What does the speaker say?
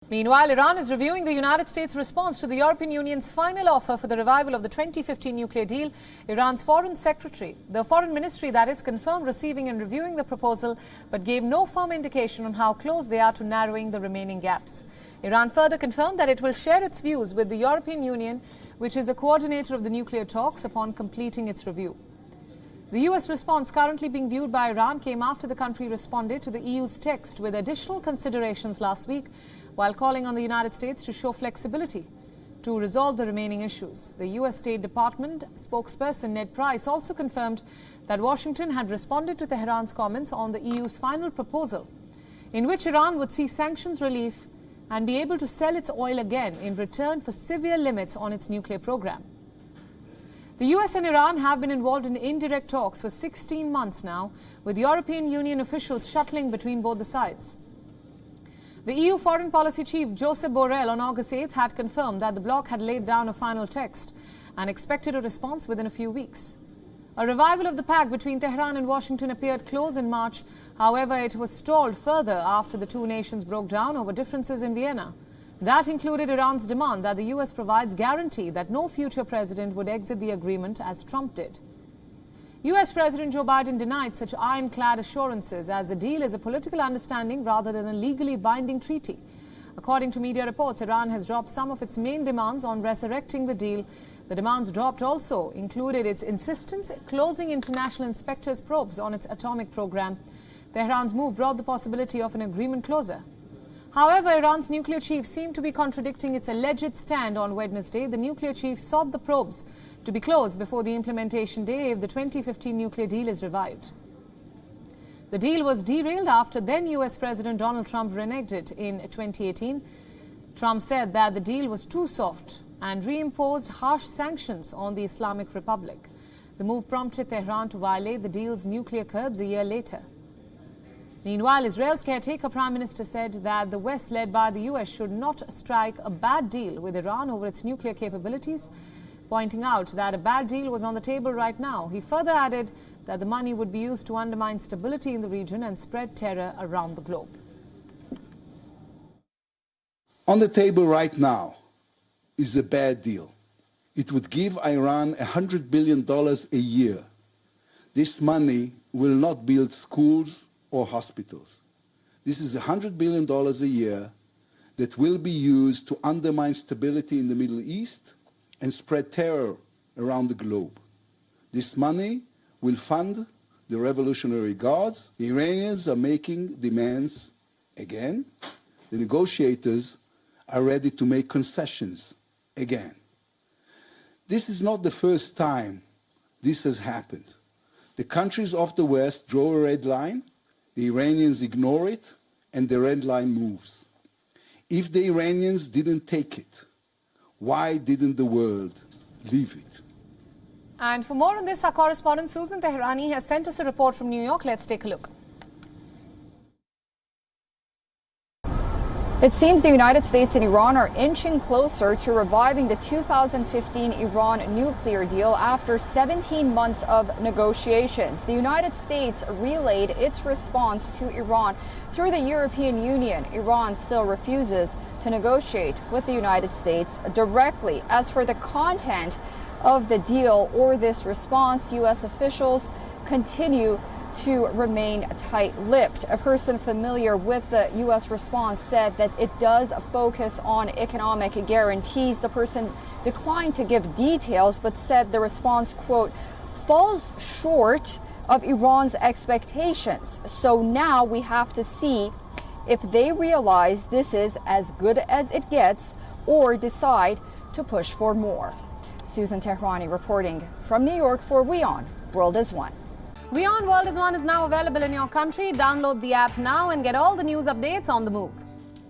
Meanwhile, Iran is reviewing the United States' response to the European Union's final offer for the revival of the 2015 nuclear deal. Iran's foreign ministry, confirmed receiving and reviewing the proposal, but gave no firm indication on how close they are to narrowing the remaining gaps. Iran further confirmed that it will share its views with the European Union, which is a coordinator of the nuclear talks, upon completing its review. The US response, currently being viewed by Iran, came after the country responded to the EU's text with additional considerations last week, while calling on the United States to show flexibility to resolve the remaining issues. The US State Department spokesperson Ned Price also confirmed that Washington had responded to Tehran's comments on the EU's final proposal, in which Iran would see sanctions relief and be able to sell its oil again in return for severe limits on its nuclear program. The US and Iran have been involved in indirect talks for 16 months now, with European Union officials shuttling between both the sides. The EU Foreign Policy Chief Josep Borrell on August 8th had confirmed that the bloc had laid down a final text and expected a response within a few weeks. A revival of the pact between Tehran and Washington appeared close in March. However, it was stalled further after the two nations broke down over differences in Vienna. That included Iran's demand that the US provides guarantee that no future president would exit the agreement as Trump did. US President Joe Biden denied such ironclad assurances, as the deal is a political understanding rather than a legally binding treaty. According to media reports, Iran has dropped some of its main demands on resurrecting the deal. The demands dropped also included its insistence closing international inspectors' probes on its atomic program. Tehran's move brought the possibility of an agreement closer. However, Iran's nuclear chief seemed to be contradicting its alleged stand on Wednesday. The nuclear chief sought the probes to be closed before the implementation day if the 2015 nuclear deal is revived. The deal was derailed after then US President Donald Trump reneged it in 2018. Trump said that the deal was too soft and reimposed harsh sanctions on the Islamic Republic. The move prompted Tehran to violate the deal's nuclear curbs a year later. Meanwhile, Israel's caretaker prime minister said that the West, led by the US, should not strike a bad deal with Iran over its nuclear capabilities, pointing out that a bad deal was on the table right now. He further added that the money would be used to undermine stability in the region and spread terror around the globe. On the table right now is a bad deal. It would give Iran $100 billion a year. This money will not build schools or hospitals. This is $100 billion a year that will be used to undermine stability in the Middle East and spread terror around the globe. This money will fund the Revolutionary Guards. The Iranians are making demands again. The negotiators are ready to make concessions again. This is not the first time this has happened. The countries of the West draw a red line, the Iranians ignore it, and the red line moves. If the Iranians didn't take it, why didn't the world leave it? And for more on this, our correspondent Susan Teherani has sent us a report from New York. Let's take a look. It seems the United States and Iran are inching closer to reviving the 2015 Iran nuclear deal after 17 months of negotiations. The United States relayed its response to Iran through the European Union. Iran still refuses to negotiate with the United States directly. As for the content of the deal or this response, U.S. officials continue to remain tight-lipped. A person familiar with the U.S. response said that it does focus on economic guarantees. The person declined to give details, but said the response, quote, falls short of Iran's expectations. So now we have to see if they realize this is as good as it gets or decide to push for more. Susan Teherani reporting from New York for WION World is One. WION World is One is now available in your country. Download the app now and get all the news updates on the move.